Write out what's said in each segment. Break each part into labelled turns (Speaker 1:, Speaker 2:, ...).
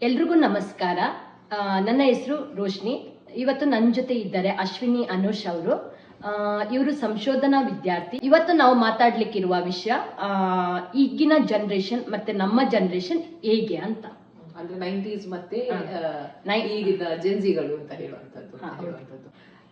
Speaker 1: ಎಲ್ರಿಗೂ ನಮಸ್ಕಾರ. ನನ್ನ ಹೆಸರು ರೋಶ್ನಿ. ಇವತ್ತು ನನ್ನ ಜೊತೆ ಇದ್ದಾರೆ ಅಶ್ವಿನಿ ಅನುಷ್ ಅವರು. ಇವರು ಸಂಶೋಧನಾ ವಿದ್ಯಾರ್ಥಿ. ಇವತ್ತು ನಾವು ಮಾತಾಡ್ಲಿಕ್ಕಿರುವ ವಿಷಯ ಈಗಿನ ಜನರೇಷನ್ ಮತ್ತೆ ನಮ್ಮ ಜನರೇಷನ್ ಹೇಗೆ ಅಂತ,
Speaker 2: ಅಂದ್ರೆ 90s ಮತ್ತೆ ಈಗಿನ ಜೆನ್ಸಿಗಳು ಅಂತ ಹೇಳುವಂತದ್ದು.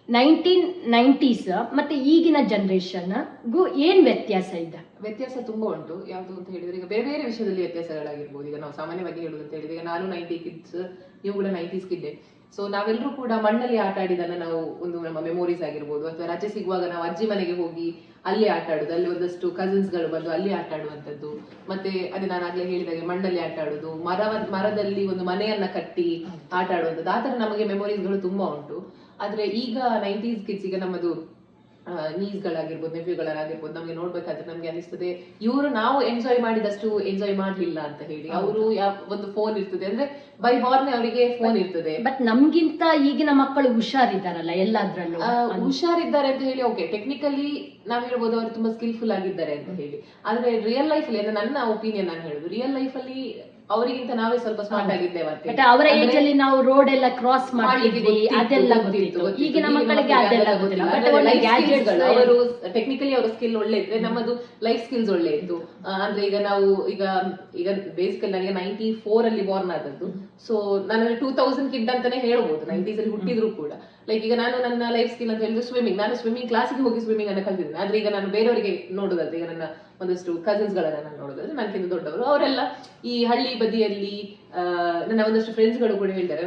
Speaker 1: 1990s ಮತ್ತೆ ಈಗಿನ ಜನರೇಷನ್ಗೂ ಏನ್ ವ್ಯತ್ಯಾಸ ಇದೆ?
Speaker 2: ವ್ಯತ್ಯಾಸ ತುಂಬಾ ಉಂಟು. ಯಾವುದು ಅಂತ ಹೇಳಿದ್ರೆ, ಈಗ ಬೇರೆ ಬೇರೆ ವಿಷಯದಲ್ಲಿ ವ್ಯತ್ಯಾಸಗಳಾಗಿರ್ಬೋದು. ಈಗ ನಾವು ಸಾಮಾನ್ಯವಾಗಿ ಹೇಳುದು ಅಂತ ಹೇಳಿದ್ರೆ, ಈಗ ನಾನು 90 ಕಿಡ್ಸ್, ನೀವು ಕೂಡ 90s ಕಿಡ್ಡೆ. ಸೊ ನಾವೆಲ್ಲರೂ ಕೂಡ ಮಣ್ಣಲ್ಲಿ ಆಟ ಆಡಿದನ್ನ ನಾವು ಒಂದು ನಮ್ಮ ಮೆಮೊರೀಸ್ ಆಗಿರ್ಬೋದು, ಅಥವಾ ರಜೆ ಸಿಗುವಾಗ ನಾವು ಅಜ್ಜಿ ಮನೆಗೆ ಹೋಗಿ ಅಲ್ಲಿ ಆಟ ಆಡುದು, ಅಲ್ಲಿ ಒಂದಷ್ಟು ಕಸಿನ್ಸ್ ಗಳು ಬಂದು ಅಲ್ಲಿ ಆಟ ಆಡುವಂಥದ್ದು. ಮತ್ತೆ ಅದೇ ನಾನು ಆಗ್ಲೇ ಹೇಳಿದಾಗೆ ಮಣ್ಣಲ್ಲಿ ಆಟ ಆಡುದು, ಮರದಲ್ಲಿ ಒಂದು ಮನೆಯನ್ನ ಕಟ್ಟಿ ಆಟ ಆಡುವಂಥದ್ದು, ಆ ತರ ನಮಗೆ ಮೆಮೊರೀಸ್ಗಳು ತುಂಬಾ ಉಂಟು. ಆದ್ರೆ ಈಗ 90s ಕಿಡ್ಸ್, ಈಗ ನಮ್ಮದು ನೀಸ್ಗಳಾಗಿರ್ಬೋದು, ನೆಫ್ಯೂಗಳಾಗಿರ್ಬೋದು, ನಮ್ಗೆ ನೋಡ್ಬೇಕಾದ್ರೆ ನಮ್ಗೆ ಅನಿಸ್ತದೆ ಇವರು ನಾವು ಎಂಜಾಯ್ ಮಾಡಿದಷ್ಟು ಎಂಜಾಯ್ ಮಾಡ್ಲಿಲ್ಲ ಅಂತ ಹೇಳಿ. ಅವರು ಒಂದು ಫೋನ್ ಇರ್ತದೆ, ಅಂದ್ರೆ ಬೈ ಬಾರ್ನ್ ಅವರಿಗೆ ಫೋನ್ ಇರ್ತದೆ.
Speaker 1: ಬಟ್ ನಮ್ಗಿಂತ ಈಗಿನ ಮಕ್ಕಳು ಹುಷಾರಿದ್ದಾರಲ್ಲ ಎಲ್ಲದ್ರಲ್ಲೂ.
Speaker 2: ಹುಷಾರಿದ್ದಾರೆ ಅಂತ ಹೇಳಿ ಓಕೆ, ಟೆಕ್ನಿಕಲಿ ನಾವ್ ಹೇಳ್ಬೋದು ಅವರು ತುಂಬಾ ಸ್ಕಿಲ್ಫುಲ್ ಆಗಿದ್ದಾರೆ ಅಂತ ಹೇಳಿ. ಆದ್ರೆ ರಿಯಲ್ ಲೈಫ್ ಅಲ್ಲಿ, ಅಂದ್ರೆ ನನ್ನ ಒಪಿನಿಯನ್ ನಾನು ಹೇಳುದು, ರಿಯಲ್ ಲೈಫ್ ಅಲ್ಲಿ ಅವರಿಗಿಂತ ನಾವೇ ಸ್ವಲ್ಪ ಸ್ಮಾರ್ಟ್ ಆಗಿದ್ದೇವೆ.
Speaker 1: ಅವರ ಏಜ್ ಅಲ್ಲಿ ನಾವು ರೋಡ್ ಎಲ್ಲ ಕ್ರಾಸ್ ಮಾಡ್ಲಿಕ್ಕೆ ಅದೆಲ್ಲ ಗೊತ್ತಿತ್ತು. ಈಗಿನ ಮಕ್ಕಳಿಗೆ ಅದೆಲ್ಲ ಗೊತ್ತಿಲ್ಲ.
Speaker 2: ಅವರು ಟೆಕ್ನಿಕಲಿ ಅವರ ಸ್ಕಿಲ್ ಒಳ್ಳೆ ಇದ್ರೆ, ನಮ್ಮದು ಲೈಫ್ ಸ್ಕಿಲ್ಸ್ ಒಳ್ಳೆ ಇತ್ತು. ಅಂದ್ರೆ ಈಗ ನಾವು ಈಗ ಬೇಸಿಕಲಿ ನನಗೆ 94 ಅಲ್ಲಿ ಬಾರ್ನ್ ಆದದ್ದು. ಸೊ ನಾನು 2000 ಕಿಡ್ ಅಂತಾನೆ ಹೇಳ್ಬೋದು, 90s ಅಲ್ಲಿ ಹುಟ್ಟಿದ್ರು ಕೂಡ. ಲೈಕ್ ಈಗ ನಾನು ನನ್ನ ಲೈಫ್ ಸ್ಕಿಲ್ ಅಂತ ಹೇಳಿದ್ರೆ ಸ್ವಿಮ್ಮಿಂಗ್. ನಾನು ಸ್ವಿಮ್ಮಿಂಗ್ ಕ್ಲಾಸಿಗೆ ಹೋಗಿ ಸ್ವಿಮ್ಮಿಂಗ್ ಅನ್ನ ಕಲ್ತಿದ್ದೇನೆ. ಆದ್ರೆ ಈಗ ನಾನು ಬೇರೆಯವರಿಗೆ ನೋಡೋದಾದ್ರೆ, ಈಗ ನನ್ನ ಒಂದಷ್ಟು ಕಸಿನ್ಸ್ ಗಳನ್ನ ನಾನು ನೋಡೋದಾದ್ರೆ, ನನಗಿಂತ ದೊಡ್ಡವರು ಅವರೆಲ್ಲ ಈ ಹಳ್ಳಿ ಬದಿಯಲ್ಲಿ, ನನ್ನ ಒಂದಷ್ಟು ಫ್ರೆಂಡ್ಸ್ ಗಳು ಕೂಡ ಹೇಳ್ತಾರೆ,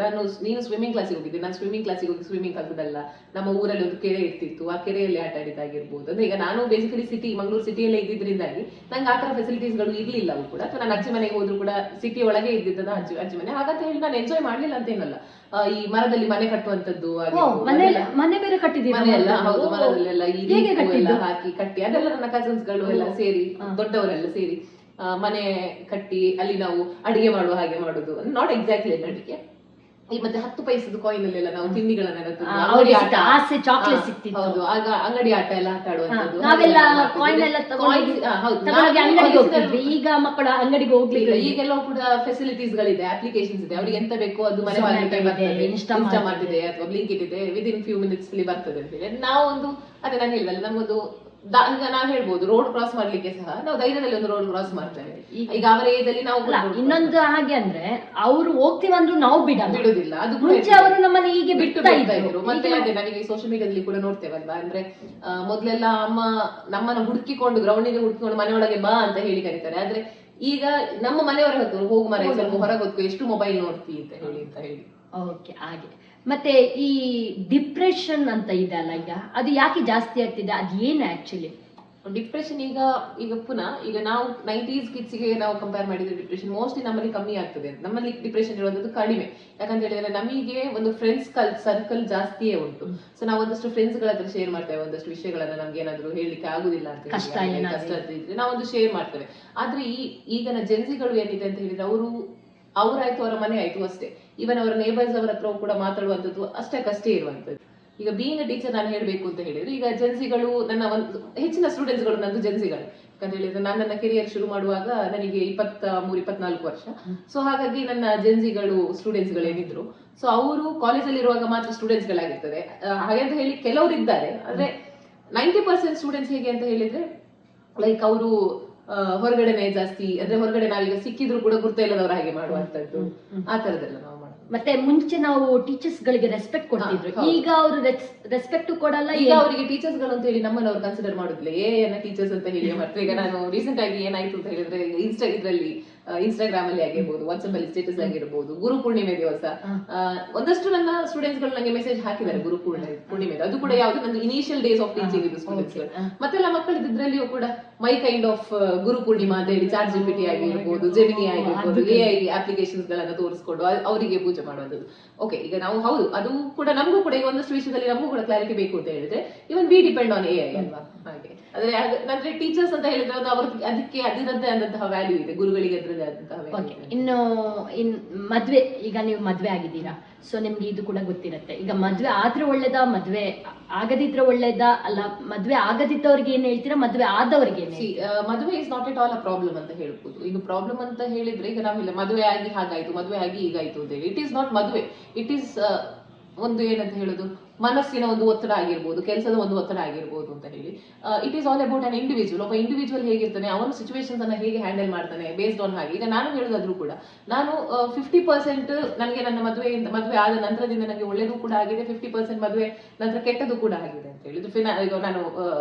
Speaker 2: ನೀನು ಸ್ವಿಮ್ಮಿಂಗ್ ಕ್ಲಾಸಿಗೆ ಹೋಗಿದ್ದೆ, ನಾನು ಸ್ವಿಮ್ಮಿಂಗ್ ಕ್ಲಾಸಿಗೆ ಹೋಗಿ ಸ್ವಿಮ್ಮಿಂಗ್ ಕಲ್ತದಲ್ಲ. ನಮ್ಮ ಊರಲ್ಲಿ ಒಂದು ಕೆರೆ ಇರ್ತಿತ್ತು, ಆ ಕೆರೆಯಲ್ಲಿ ಆಟ ಆಡಿದಾಗಿರ್ಬೋದು. ಅಂದ್ರೆ ಈಗ ನಾನು ಬೇಸಿಕಲಿ ಮಂಗಳೂರು ಸಿಟಿಯಲ್ಲೇ ಇದ್ದಿದ್ರಿಂದಾಗಿ ನಂಗೆ ಆತರ ಫೆಸಿಲಿಟೀಸ್ ಗಳು ಇರ್ಲಿಲ್ಲ ಅವು ಕೂಡ. ಅಥವಾ ನಾನು ಅಜ್ಜಿ ಮನೆಗೆ ಹೋದ್ರು ಕೂಡ ಸಿಟಿ ಒಳಗೆ ಇದ್ದಿದ್ದ ಅಜ್ಜಿ ಮನೆ. ಹಾಗಂತ ಹೇಳಿ ನಾನು ಎಂಜಾಯ್ ಮಾಡ್ಲಿಲ್ಲ ಅಂತ ಏನಲ್ಲ. ಈ ಮರದಲ್ಲಿ ಮನೆ ಕಟ್ಟುವಂತದ್ದು,
Speaker 1: ಮನೆ ಬೇರೆ ಕಟ್ಟಿದ್ದೀರಾ?
Speaker 2: ಮನೆ ಎಲ್ಲ ಹೌದು, ಮರದಲ್ಲೆಲ್ಲ ಹಾಕಿ ಕಟ್ಟಿ, ಅದೆಲ್ಲ ನನ್ನ ಕಸಿನ್ಸ್ ಗಳು ಎಲ್ಲ ಸೇರಿ, ದೊಡ್ಡವರೆಲ್ಲ ಸೇರಿ ಮನೆ ಕಟ್ಟಿ ಅಲ್ಲಿ ನಾವು ಅಡಿಗೆ ಮಾಡುವ ಹಾಗೆ ಮಾಡುದು. ನಾಟ್ ಎಕ್ಸಾಕ್ಟ್ಲಿ ಅಡಿಗೆ, ಈ ಮತ್ತೆ 10 ಪೈಸದ ಕಾಯಿನ್ ಅಲ್ಲೆಲ್ಲ ನಾವು ತಿಂಡಿಗಳನ್ನ ಹೌದು, ಆಗ ಅಂಗಡಿ ಆಟ ಎಲ್ಲ ಆಟ ಆಡುವಂತದ್ದು.
Speaker 1: ಈಗ ಮಕ್ಕಳ ಅಂಗಡಿಗೆ ಹೋಗ್ಲಿಲ್ಲ.
Speaker 2: ಈಗೆಲ್ಲ ಕೂಡ ಫೆಸಿಲಿಟೀಸ್ ಗಳಿದೆ, ಅಪ್ಲಿಕೇಶನ್ಸ್ ಇದೆ, ಅವ್ರಿಗೆ ಎಂತ ಬೇಕೋ ಅದು ಮನೆ ಬಾಗಿಲಿಗೆ ಇನ್ಸ್ಟಾಮಾರ್ಟ್ ಇದೆ ಅಥವಾ ಬ್ಲಿಂಕಿಟ್ ಇದೆ, ವಿದಿನ್ ಫ್ಯೂ ಮಿನಿಟ್ಸ್ ಅಲ್ಲಿ ಬರ್ತದೆ ಅಂತ ಹೇಳಿ. ನಾವು ಒಂದು ಅದೇ ನಾನು ಹೇಳಿದಲ್ಲ, ನಮ್ಮದು ಈಗ ನಾವು ಹೇಳ್ಬೋದು ರೋಡ್ ಕ್ರಾಸ್ ಮಾಡ್ಲಿಕ್ಕೆ ಸಹ ನಾವು ಧೈರ್ಯದಲ್ಲಿ ಒಂದು ರೋಡ್ ಕ್ರಾಸ್ ಮಾಡ್ತೇವೆ. ಈಗ ಅವರ ಏಜ್ ಅಲ್ಲಿ ನಾವು
Speaker 1: ಇನ್ನೊಂದು ಹಾಗೆ ಅಂದ್ರೆ ಅವರು ಹೋಗ್ತೀವಂದ್ರು ನಾವು
Speaker 2: ಬಿಡುದಿಲ್ಲ. ಅದು
Speaker 1: ಮುಂಚೆ ಅವರು ನಮ್ಮನ್ನ ಹೀಗೆ ಬಿಡ್ತಾ
Speaker 2: ಇದ್ರು. ಮತ್ತೆ ಅದೇ ನಾವೀಗ ಸೋಷಿಯಲ್ ಮೀಡಿಯಾದಲ್ಲಿ ಕೂಡ ನೋಡ್ತೇವಲ್ವಾ, ಅಂದ್ರೆ ಮೊದ್ಲೆಲ್ಲ ಅಮ್ಮ ನಮ್ಮನ್ನ ಹುಡುಕಿಕೊಂಡು ಗ್ರೌಂಡಿಗೆ ಹುಡುಕಿಕೊಂಡು ಮನೆಯೊಳಗೆ ಬಾ ಅಂತ ಹೇಳಿ ಕರೀತಾರೆ. ಆದ್ರೆ ಈಗ ನಮ್ಮ ಮನೆಯವರ ಹೊತ್ತು ಹೋಗು ಮನೆ ಸ್ವಲ್ಪ ಹೊರಗೆ ಹೊತ್ತು ಎಷ್ಟು ಮೊಬೈಲ್ ನೋಡ್ತಿ ಅಂತ ಹೇಳಿ.
Speaker 1: ಓಕೆ, ಹಾಗೆ. ಮತ್ತೆ ಈ ಡಿಪ್ರೆಷನ್ ಅಂತ ಇದೆ ಅಲ್ಲ, ಈಗ ಅದು ಯಾಕೆ ಜಾಸ್ತಿ ಆಗ್ತಿದೆ? ಅದು ಏನು ಆಕ್ಚುಲಿ
Speaker 2: ಡಿಪ್ರೆಷನ್? ಈಗ ಪುನಃ ಈಗ ನಾವು 90s ಕಿಡ್ಸ್ಗೆ ನಾವು ಕಂಪೇರ್ ಮಾಡಿದ್ರೆ ಡಿಪ್ರೆಷನ್ ಮೋಸ್ಟ್ಲಿ ನಮ್ಮಲ್ಲಿ ಕಮ್ಮಿ ಆಗ್ತದೆ. ನಮ್ಮಲ್ಲಿ ಡಿಪ್ರೆಷನ್ ಇರುವಂತದ್ದು ಕಡಿಮೆ. ಯಾಕಂತ ಹೇಳಿದ್ರೆ ನಮಗೆ ಒಂದು ಫ್ರೆಂಡ್ಸ್ ಸರ್ಕಲ್ ಜಾಸ್ತಿಯೇ ಉಂಟು. ಸೊ ನಾವು ಒಂದಷ್ಟು ಫ್ರೆಂಡ್ಸ್ ಗಳ ಹತ್ರ ಶೇರ್ ಮಾಡ್ತೇವೆ, ಒಂದಷ್ಟು ವಿಷಯಗಳನ್ನ ನಮ್ಗೆ ಏನಾದ್ರು ಹೇಳಲಿಕ್ಕೆ ಆಗುದಿಲ್ಲ ಅಂತ ಕಷ್ಟ ಇದ್ರೆ ನಾವೊಂದು ಶೇರ್ ಮಾಡ್ತೇವೆ. ಆದ್ರೆ ಈಗಿನ ಜೆನ್ಸಿಗಳು ಏನಿದೆ ಅಂತ ಹೇಳಿದ್ರೆ, ಅವರಾಯ್ತು ಅವರ ಮನೆ ಆಯ್ತು ಅಷ್ಟೇ. ಈವನ್ ಅವರ ನೇಬರ್ಸ್ ಅವರ ಹತ್ರ ಕೂಡ ಮಾತಾಡುವಂಥದ್ದು ಅಷ್ಟೇ ಇರುವಂತದ್ದು. ಈಗ ಬೀಯಿಂಗ್ ಅ ಟೀಚರ್ ನಾನು ಹೇಳ್ಬೇಕು ಅಂತ ಹೇಳಿದ್ರೆ, ಈಗ ಜೆನ್ಸಿಗಳು ನನ್ನ ಒಂದು ಹೆಚ್ಚಿನ ಸ್ಟೂಡೆಂಟ್ಸ್ಗಳು ನಂದು ಜೆನ್ಸಿಗಳು. ಯಾಕಂತ ಹೇಳಿದ್ರೆ ನಾನು ನನ್ನ ಕೆರಿಯರ್ ಶುರು ಮಾಡುವಾಗ ನನಗೆ 23-24 ವರ್ಷ. ಸೊ ಹಾಗಾಗಿ ನನ್ನ ಜೆನ್ಸಿಗಳು ಸ್ಟೂಡೆಂಟ್ಸ್ ಗಳು ಏನಿದ್ರು, ಸೊ ಅವರು ಕಾಲೇಜಲ್ಲಿ ಇರುವಾಗ ಮಾತ್ರ ಸ್ಟೂಡೆಂಟ್ಸ್ ಗಳಾಗಿರ್ತದೆ. ಹಾಗೆ ಅಂತ ಹೇಳಿ ಕೆಲವರು ಇದ್ದಾರೆ, ಆದ್ರೆ 90% ಸ್ಟೂಡೆಂಟ್ಸ್ ಹೇಗೆ ಅಂತ ಹೇಳಿದ್ರೆ, ಲೈಕ್ ಅವರು ಹೊರಗಡೆನೆ ಜಾಸ್ತಿ, ಅಂದ್ರೆ ಹೊರಗಡೆ ನಾವೀಗ ಸಿಕ್ಕಿದ್ರು ಕೂಡ ಗುರ್ತ ಇಲ್ಲದವರ ಹಾಗೆ ಮಾಡುವಂತದ್ದು, ಆ ತರದೆಲ್ಲ ನಾವು.
Speaker 1: ಮತ್ತೆ ಮುಂಚೆ ನಾವು ಟೀಚರ್ಸ್ ಗಳಿಗೆ ರೆಸ್ಪೆಕ್ಟ್ ಕೊಡ್ತಿದ್ರು, ಈಗ ಅವರು ರೆಸ್ಪೆಕ್ಟ್ ಕೊಡಲ್ಲ.
Speaker 2: ಈಗ ಅವರಿಗೆ ಟೀಚರ್ಸ್ ಗಳು ಅಂತ ಹೇಳಿ ನಮ್ಮನ್ನು ಅವ್ರು ಕನ್ಸಿಡರ್ ಮಾಡುದಿಲ್ಲ, ಏನ ಟೀಚರ್ಸ್ ಅಂತ ಹೇಳಿ. ಮತ್ತೆ ಈಗ ನಾನು ರೀಸೆಂಟ್ ಆಗಿ ಏನಾಯ್ತು ಅಂತ ಹೇಳಿದ್ರೆ, ಇನ್ಸ್ಟಾಗ್ರಾಮ್ ಅಲ್ಲಿ ಆಗಿರ್ಬೋದು, ವಾಟ್ಸ್ಆಪ್ ಅಲ್ಲಿ ಸ್ಟೇಟಸ್ ಆಗಿರ್ಬೋದು, ಗುರು ಪೂರ್ಣಿಮೆ ದಿವಸ ಒಂದಷ್ಟು ನನ್ನ ಸ್ಟೂಡೆಂಟ್ಸ್ ಗಳು ನಂಗೆ ಮೆಸೇಜ್ ಹಾಕಿದ್ದಾರೆ ಗುರು ಪೂರ್ಣಿಮೆ. ಅದು ಕೂಡ ಯಾವ್ದು ನಂದು ಇನಿಷಿಯಲ್ ಡೇಸ್ ಆಫ್ ಟೀಚಿಂಗ್ ಇದು ಸ್ಟೂಡೆಂಟ್ಸ್ ಗಳು. ಮತ್ತೆಲ್ಲ ಮಕ್ಕಳು ಇದ್ರಲ್ಲಿಯೂ ಕೂಡ ಮೈ ಕೈಂಡ್ ಆಫ್ ಗುರು ಪೂರ್ಣಿಮಾ ಅಂತ ಹೇಳಿ ಚಾಟ್ ಜಿಪಿಟಿ ಆಗಿರ್ಬೋದು, ಜೆಮಿನಿ ಆಗಿರ್ಬೋದು, AI ಅಪ್ಲಿಕೇಶನ್ಸ್ ಗಳನ್ನ ತೋರಿಸ್ಕೊಂಡು ಅವರಿಗೆ ಪೂಜೆ ಮಾಡುವಂಥದ್ದು. ಓಕೆ, ಈಗ ನಾವು ಹೌದು, ಅದು ಕೂಡ ನಮಗೂ ಕೂಡ ಈಗ ಒಂದಷ್ಟು ವಿಷಯದಲ್ಲಿ ನಮಗೂ ಕೂಡ ಕ್ಲಾರಿಟಿ ಬೇಕು ಅಂತ ಹೇಳಿದ್ರೆ, ಇವನ್ ವಿ ಡಿಪೆಂಡ್ ಆನ್ AI ಅಲ್ವಾ. ಹಾಗೆ ಆದ್ರೆ ಅಂದ್ರೆ ಟೀಚರ್ಸ್ ಅಂತ ಹೇಳಿದ್ರೆ ಅದು ಅದಕ್ಕೆ ಅದರದ್ದೇ ಆದಂತಹ ವ್ಯಾಲ್ಯೂ ಇದೆ, ಗುರುಗಳಿಗೆ ಅದರದ್ದೇ ಆದಂತಹ ವ್ಯಾಲ್ಯೂ ಇದೆ.
Speaker 1: ಇನ್ನು ಮದ್ವೆ, ಈಗ ನೀವು ಮದ್ವೆ ಆಗಿದ್ದೀರಾ, ಸೊ ನಿಮ್ಗೆ ಇದು ಕೂಡ ಗೊತ್ತಿರುತ್ತೆ. ಈಗ ಮದ್ವೆ ಆದ್ರೆ ಒಳ್ಳೇದಾ, ಮದ್ವೆ ಆಗದಿದ್ರೆ ಒಳ್ಳೇದಾ? ಅಲ್ಲ, ಮದ್ವೆ ಆಗದಿದ್ದವ್ರಿಗೆ ಏನ್ ಹೇಳ್ತೀರಾ, ಮದ್ವೆ ಆದವ್ರಿಗೆ ಏನ್ ಹೇಳ್ತೀರಾ?
Speaker 2: ಮದುವೆ is not at all a problem ಅಂತ ಹೇಳ್ಬೋದು. ಈಗ ಪ್ರಾಬ್ಲಮ್ ಅಂತ ಹೇಳಿದ್ರೆ, ಈಗ ನಾವಿಲ್ಲ ಮದುವೆ ಆಗಿ ಹಾಗಾಯ್ತು, ಮದುವೆ ಆಗಿ ಹೀಗಾಯ್ತು ಅಂತ ಹೇಳಿ, ಇಟ್ ಈಸ್ ನಾಟ್ ಮದುವೆ. ಇಟ್ ಈಸ್ ಒಂದು ಏನಂತ ಹೇಳುದು, ಮನಸ್ಸಿನ ಒಂದು ಒತ್ತಡ ಆಗಿರ್ಬೋದು, ಕೆಲಸದ ಒಂದು ಒತ್ತಡ ಆಗಿರ್ಬೋದು ಅಂತ ಹೇಳಿ. It is all about an individual. ಒಬ್ಬ ಇಂಡಿವಿಜುವಲ್ ಹೇಗಿರ್ತಾನೆ, ಅವನ ಸಿಚುವೇಶನ್ಸ್ ಅನ್ನ ಹೇಗೆ ಹ್ಯಾಂಡಲ್ ಮಾಡ್ತಾನೆ ಬೇಸ್ಡ್ ಆನ್ ಹಾಗೆ. ಈಗ ನಾನು ಹೇಳೋದಾದ್ರೂ ಕೂಡ ನಾನು 50% ನನಗೆ ನನ್ನ ಮದುವೆ ಆದ ನಂತರದಿಂದ ನನಗೆ ಒಳ್ಳೇದು ಕೂಡ ಆಗಿದೆ, 50% ಮದುವೆ ನಂತರ ಕೆಟ್ಟದ್ದು ಕೂಡ ಆಗಿದೆ ಅಂತ ಹೇಳಿದ್ರು. ಈಗ ನಾನು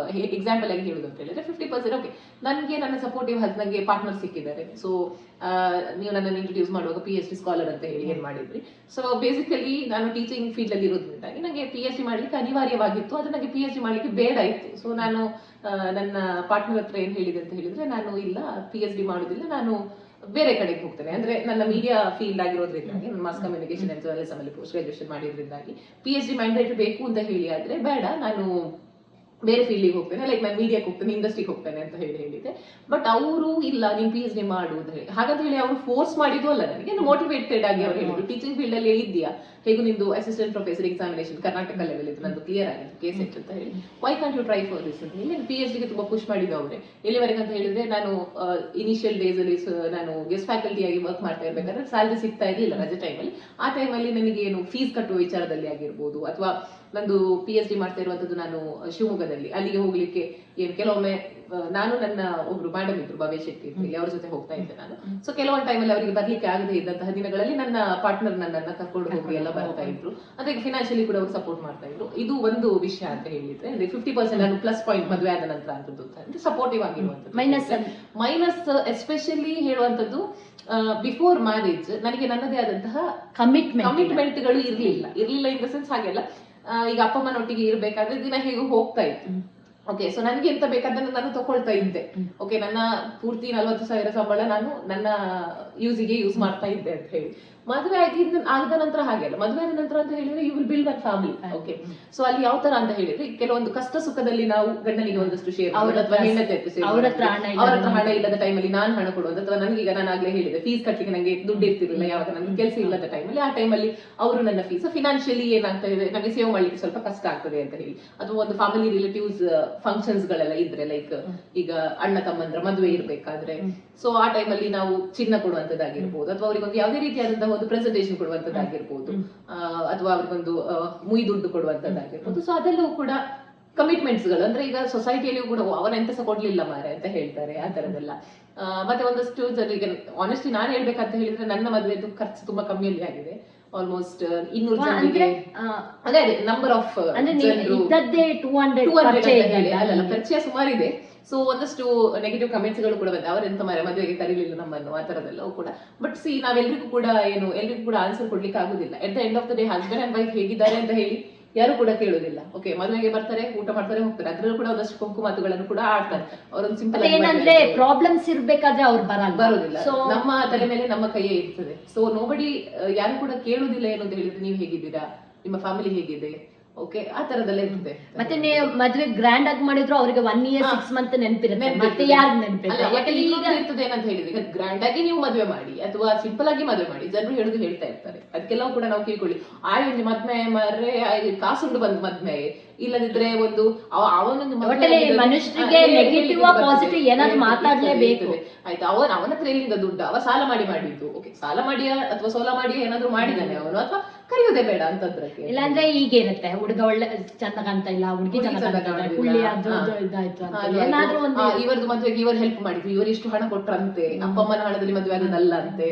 Speaker 2: ಎಕ್ಸಾಂಪಲ್ ಆಗಿ ಹೇಳುದು ಅಂತ ಹೇಳಿದ್ರೆ 50% ಓಕೆ, ನನಗೆ ನನ್ನ ಸಪೋರ್ಟಿವ್ ನನಗೆ ಪಾರ್ಟ್ನರ್ ಸಿಕ್ಕಿದ್ದಾರೆ. ಸೊ ನೀವು ನನ್ನನ್ನು ಇಂಟ್ರೊಡ್ಯೂಸ್ ಮಾಡುವಾಗ PhD ಸ್ಕಾಲರ್ ಅಂತ ಹೇಳಿ ಏನ್ ಮಾಡಿದ್ರಿ. ಸೊ ಬೇಸಿಕಲಿ ನಾನು ಟೀಚಿಂಗ್ ಫೀಲ್ಡ್ ಅಲ್ಲಿ ಇರೋದ್ರಿಂದಾಗಿ ನನಗೆ PhD ಮಾಡ್ಲಿಕ್ಕೆ ಅನಿವಾರ್ಯವಾಗಿತ್ತು. ಅದು ನನಗೆ PhD ಮಾಡ್ಲಿಕ್ಕೆ ಬೇಡ ಇತ್ತು. ಸೊ ನಾನು ನನ್ನ ಪಾರ್ಟ್ನರ್ ಹತ್ರ ಏನ್ ಹೇಳಿದೆ ಅಂತ ಹೇಳಿದ್ರೆ, ನಾನು ಇಲ್ಲ PhD ಮಾಡುದಿಲ್ಲ, ನಾನು ಬೇರೆ ಕಡೆಗೆ ಹೋಗ್ತೇನೆ. ಅಂದ್ರೆ ನನ್ನ ಮೀಡಿಯಾ ಫೀಲ್ಡ್ ಆಗಿರೋದ್ರಿಂದಾಗಿ, ನಾನು ಮಾಸ್ ಕಮ್ಯುನಿಕೇಶನ್ ಅಂಡ್ ಜರ್ನಲಿಸಂ ಅಲ್ಲಿ ಪೋಸ್ಟ್ ಗ್ರಾಜುಯೇಷನ್ ಮಾಡಿದ್ರಿಂದಾಗಿ PhD ಮ್ಯಾಂಡೇಟರಿ ಬೇಕು ಅಂತ ಹೇಳಿ ಆದ್ರೆ ಬೇಡ, ನಾನು ಬೇರೆ ಫೀಲ್ಡಿಗೆ ಹೋಗ್ತೇನೆ, ಲೈಕ್ ನಾನು ಮೀಡಿಯಾಕ್ಕೆ ಹೋಗ್ತೇನೆ, ಇಂಡಸ್ಟ್ರಿಗೆ ಹೋಗ್ತೇನೆ ಅಂತ ಹೇಳಿದೆ. ಬಟ್ ಅವರು ಇಲ್ಲ ನೀನ್ PhD ಮಾಡು ಅಂತ ಹೇಳಿ, ಹಾಗಂತ ಹೇಳಿ ಅವರು ಫೋರ್ಸ್ ಮಾಡಿದ್ದು ಅಲ್ಲ, ನನಗೆ ಮೋಟಿವೇಟೆಡ್ ಆಗಿ ಅವ್ರು ಹೇಳಿದ್ರು, ಟೀಚಿಂಗ್ ಫೀಲ್ಡ್ ಅಲ್ಲಿ ಇದೆಯಾ, ಹೇಗೂ ನಿಂದು assistant professor examination Karnataka level ಇತ್ತು, ನಂದು ಕ್ಲಿಯರ್ ಆಗಿತ್ತು KCET ಅಂತ ಹೇಳಿ, why can't you try for this ಅಂತ ಹೇಳಿ PhD ಗೆ ತುಂಬಾ ಪುಷ್ ಮಾಡಿದ್ದು ಅವರೇ. ಎಲ್ಲಿವರೆಗೆ ಅಂತ ಹೇಳಿದ್ರೆ, ನಾನು ಇನಿಷಿಯಲ್ ಡೇಸ್ ಅಲ್ಲಿ ನಾನು ಗೆಸ್ಟ್ ಫ್ಯಾಕಲ್ಟಿ ಆಗಿ ವರ್ಕ್ ಮಾಡ್ತಾ ಇರ್ಬೇಕಾದ್ರೆ ಸ್ಯಾಲರಿ ಸಿಗ್ತಾ ಇರಲಿಲ್ಲ ರಜೆ ಟೈಮಲ್ಲಿ. ಆ ಟೈಮಲ್ಲಿ ನನಗೆ ಏನು ಫೀಸ್ ಕಟ್ಟುವ ವಿಚಾರದಲ್ಲಿ ಆಗಿರ್ಬೋದು, ಅಥವಾ ನಂದು PhD ಮಾಡ್ತಾ ಇರುವಂತದ್ದು ನಾನು ಶಿವಮೊಗ್ಗದಲ್ಲಿ, ಅಲ್ಲಿಗೆ ಹೋಗ್ಲಿಕ್ಕೆ ಏನು ಕೆಲವೊಮ್ಮೆ ನಾನು ನನ್ನ ಒಬ್ರು ಮೇಡಮ್ ಇದ್ರು ಭವ್ಯ ಶೆಟ್ಟಿ ಅಂತ ಹೇಳಿ, ಅವ್ರ ಜೊತೆ ಹೋಗ್ತಾ ಇದ್ದೆ ನಾನು. ಸೊ ಕೆಲವೊಂದು ಟೈಮಲ್ಲಿ ಅವರಿಗೆ ಬರ್ಲಿಕ್ಕೆ ಆಗದೆ ಇದ್ದಂತಹ ದಿನಗಳಲ್ಲಿ ನನ್ನ ಪಾರ್ಟ್ನರ್ ನನ್ನನ್ನ ಕರ್ಕೊಂಡು ಹೋಗಿ ಎಲ್ಲ ಬರ್ತಾ ಇದ್ರು. ಅದಕ್ಕೆ ಫಿನಾನ್ಷಿಯಲಿ ಕೂಡ ಅವರು ಸಪೋರ್ಟ್ ಮಾಡ್ತಾ ಇದ್ರು. ಇದು ಒಂದು ವಿಷಯ ಅಂತ ಹೇಳಿದ್ರೆ, ಅಂದ್ರೆ 50% ನಾನು ಪ್ಲಸ್ ಪಾಯಿಂಟ್ ಮದುವೆ ಆದ ನಂತರ ಅಂತದ್ದು ಅಂದ್ರೆ ಸಪೋರ್ಟಿವ್ ಆಗಿರುವಂತದ್ದು. ಮೈನಸ್ ಎಸ್ಪೆಷಲಿ ಹೇಳುವಂತದ್ದು, ಬಿಫೋರ್ ಮ್ಯಾರೇಜ್ ನನಗೆ ನನ್ನದೇ ಆದಂತಹ ಕಮಿಟ್ಮೆಂಟ್ಗಳು ಇರ್ಲಿಲ್ಲ ಇನ್ ದ ಸೆನ್ಸ್ ಹಾಗೆಲ್ಲ. ಈಗ ಅಪ್ಪ ಅಮ್ಮನೊಟ್ಟಿಗೆ ಇರ್ಬೇಕಾದ್ರೆ ದಿನ ಹೇಗೂ ಹೋಗ್ತಾ ಇತ್ತು. ಓಕೆ, ಸೊ ನನಗೆ ಎಂತ ಬೇಕಾದನ್ನು ನಾನು ತಗೊಳ್ತಾ ಇದ್ದೆ. ಓಕೆ, ನನ್ನ ಪೂರ್ತಿ 40,000 ಸಂಬಳ ನಾನು ನನ್ನ ಯೂಸಿಗೆ ಯೂಸ್ ಮಾಡ್ತಾ ಇದ್ದೆ ಅಂತ ಹೇಳಿ. ಮದುವೆ ಆದ ನಂತರ ಹಾಗೆಲ್ಲ, ಮದುವೆ ಆದ ನಂತರ ಅಂತ ಹೇಳಿದ್ರೆ you will build one family. Okay, so ಅಲ್ಲಿ ಯಾವ ತರ ಅಂತ ಹೇಳಿದ್ರೆ, ಕೆಲವೊಂದು ಕಷ್ಟ ಸುಖದಲ್ಲಿ ನಾವು ಗಂಡನಿಗೆ ಒಂದಷ್ಟು ಶೇರ್, ಅಥವಾ ಹೆಂಡತಿ ಅವ್ರ ಹತ್ರ ಹಣ ಇಲ್ಲದ ಟೈಮಲ್ಲಿ ನಾನು ಹಣ ಕೊಡುವುದು, ಅಥವಾ ನನಗೀಗ ನಾನು ಆಗ್ಲೇ ಹೇಳಿದೆ ಫೀಸ್ ಕಟ್ಟಲಿಕ್ಕೆ ನನಗೆ ದುಡ್ಡು ಇರ್ತಿರ್ಲಿಲ್ಲ, ಯಾವಾಗ ನನಗೆ ಕೆಲಸ ಇಲ್ಲದ ಟೈಮಲ್ಲಿ, ಆ ಟೈಮಲ್ಲಿ ಅವರು ನನ್ನ ಫೀಸ್ ಫಿನಾನ್ಷಿಯಲಿ ಏನಾಗ್ತಾ ಇದೆ ನಮಗೆ ಸೇವ್ ಮಾಡ್ಲಿಕ್ಕೆ ಸ್ವಲ್ಪ ಕಷ್ಟ ಆಗ್ತದೆ ಅಂತ ಹೇಳಿ. ಅಥವಾ ಒಂದು ಫ್ಯಾಮಿಲಿ ರಿಲೇಟಿವ್ಸ್ ಫಂಕ್ಷನ್ಸ್ ಗಳೆಲ್ಲ ಇದ್ರೆ, ಲೈಕ್ ಈಗ ಅಣ್ಣ ತಮ್ಮಂದ್ರ ಮದುವೆ ಇರ್ಬೇಕಾದ್ರೆ, ಸೊ ಆ ಟೈಮಲ್ಲಿ ನಾವು ಚಿನ್ನ ಕೊಡುವಂತದ್ದಾಗಿರ್ಬೋದು, ಅಥವಾ ಅವರಿಗೊಂದು ಯಾವುದೇ ರೀತಿಯಾದಂತಹ ಒಂದು ಪ್ರೆಸೆಂಟೇಷನ್ ಕೊಡುವಂತದ್ದಾಗಿರ್ಬೋದು, ಅಥವಾ ಅವ್ರಿಗೊಂದು ಮುಯಿ ದುಡ್ಡು ಕೊಡುವಂತದ್ದಾಗಿರ್ಬೋದು. ಸೊ ಅದೆಲ್ಲವೂ ಕೂಡ ಕಮಿಟ್ಮೆಂಟ್ಸ್ ಗಳು. ಅಂದ್ರೆ ಈಗ ಸೊಸೈಟಿಯಲ್ಲಿಯೂ ಕೂಡ ಅವನ ಎಂತ ಸಹ ಕೊಡ್ಲಿಲ್ಲ ಮಾರೆ ಅಂತ ಹೇಳ್ತಾರೆ, ಆ ತರದೆಲ್ಲ. ಮತ್ತೆ ಒಂದಷ್ಟು ಈಗ ಆನೆಸ್ಟ್ಲಿ ನಾನು ಹೇಳ್ಬೇಕಂತ ಹೇಳಿದ್ರೆ, ನನ್ನ ಮದುವೆದು ಖರ್ಚು ತುಂಬಾ ಕಮ್ಮಿಯಲ್ಲಿ ಆಗಿದೆ. ಆಲ್ಮೋಸ್ಟ್ 200 ಜನರಿಗೆ, ಅದೇ ನಂಬರ್ ಆಫ್ ಪರಿಚಯ ಸುಮಾರಿದೆ. ಸೊ ಒಂದಷ್ಟು ನೆಗೆಟಿವ್ ಕಮೆಂಟ್ಸ್ ಗಳು ಕೂಡ ಬಂದ, ಅವರೆಂತ ಮದುವೆಗೆ ಕರೀಲಿಲ್ಲ ನಮ್ಮನ್ನು, ಆ ತರದೆಲ್ಲವೂ ಕೂಡ. ಬಟ್ ನಾವೆಲ್ಲರಿಗೂ ಕೂಡ ಎಲ್ರಿಗೂ ಕೂಡ ಆನ್ಸರ್ ಕೊಡ್ಲಿಕ್ಕೆ ಆಗುದಿಲ್ಲ. At the end of the day husband and wife ಹೇಗಿದ್ದಾರೆ ಅಂತ ಹೇಳಿ ಯಾರು ಕೂಡ ಕೇಳುದಿಲ್ಲ. ಓಕೆ, ಮದುವೆಗೆ ಬರ್ತಾರೆ, ಊಟ ಮಾಡ್ತಾರೆ, ಹೋಗ್ತಾರೆ. ಅದ್ರಲ್ಲೂ ಕೂಡ ಒಂದಷ್ಟು ಕುಂಕುಮಾತುಗಳನ್ನು ಕೂಡ ಆಡ್ತಾರೆ. ಅವರೊಂದು ಸಿಂಪಲ್
Speaker 1: ಏನಂದ್ರೆ ಪ್ರಾಬ್ಲಮ್ಸ್ ಇರ್ಬೇಕಾದ್ರೆ ಅವ್ರು
Speaker 2: ಬರೋದಿಲ್ಲ. ನಮ್ಮ ತಲೆ ಮೇಲೆ ನಮ್ಮ ಕೈಯೇ ಇರ್ತದೆ. ಸೊ ನೋಬಡಿ, ಯಾರು ಕೂಡ ಕೇಳುದಿಲ್ಲ ಏನು ಅಂತ ಹೇಳಿದ್ರೆ, ನೀವು ಹೇಗಿದ್ದೀರಾ, ನಿಮ್ಮ ಫ್ಯಾಮಿಲಿ ಹೇಗಿದೆ, ಓಕೆ, ಆ ತರದೆಲ್ಲ ಇರ್ತದೆ.
Speaker 1: ಮತ್ತೆ ನೀವು ಮದುವೆ ಗ್ರ್ಯಾಂಡ್ ಆಗಿ ಮಾಡಿದ್ರು ಅವ್ರಿಗೆ 1 year 6 months ನೆನಪಿರುತ್ತೆ. ಮತ್ತೆ ಯಾರು
Speaker 2: ಇರ್ತದೆ ಏನಂತ ಹೇಳಿದ್ರೆ, ಈಗ ಗ್ರ್ಯಾಂಡ್ ಆಗಿ ನೀವು ಮದುವೆ ಮಾಡಿ ಅಥವಾ ಸಿಂಪಲ್ ಆಗಿ ಮದುವೆ ಮಾಡಿ, ಜನರು ಹೇಳ್ತಾ ಇರ್ತಾರೆ. ಅದಕ್ಕೆಲ್ಲವೂ ಕೂಡ ನಾವು ಕೇಳ್ಕೊಳ್ಳಿ. ಒಂದು ಮದ್ವೆ ಮಾರ್ರೆ ಕಾಸುಂಡು ಬಂದ್ ಮದ್ವೆ, ಇಲ್ಲದಿದ್ರೆ ಒಂದು ಅವನೊಂದು
Speaker 1: ಮನುಷ್ಯರಿಗೆ ನೆಗೆಟಿವ್ ಪಾಸಿಟಿವ್ ಏನಾದ್ರು ಮಾತಾಡ್ಲೇಬೇಕು.
Speaker 2: ಆಯ್ತು, ಅವನ ಹತ್ರ ಎಲ್ಲಿಂದ ದುಡ್ಡು, ಅವ ಸಾಲ ಮಾಡಿದ್ದು. ಓಕೆ, ಸಾಲ ಮಾಡಿಯ ಅಥವಾ ಸೋಲ ಮಾಡಿಯ ಏನಾದ್ರು ಮಾಡಿದಾನೆ ಅವನು, ಅಥವಾ ಕರೆಯುವುದೇ ಬೇಡ ಅಂತದ್ರಕ್ಕೆ.
Speaker 1: ಇಲ್ಲಾಂದ್ರೆ ಈಗ ಇರುತ್ತೆ, ಹುಡುಗ ಒಳ್ಳೆ ಚಂದ ಕಾಣ್ತಾ ಇಲ್ಲ, ಹುಡುಗಿ
Speaker 2: ಇವರದ್ದು ಮದ್ವೆಗೆ ಇವರು ಹೆಲ್ಪ್ ಮಾಡಿದ್ರು, ಇವರು ಇಷ್ಟು ಹಣ ಕೊಟ್ರಂತೆ, ಅಪ್ಪ ಅಮ್ಮನ ಹಣದಲ್ಲಿ ಮದುವೆ ಆದದಲ್ಲ ಅಂತೆ,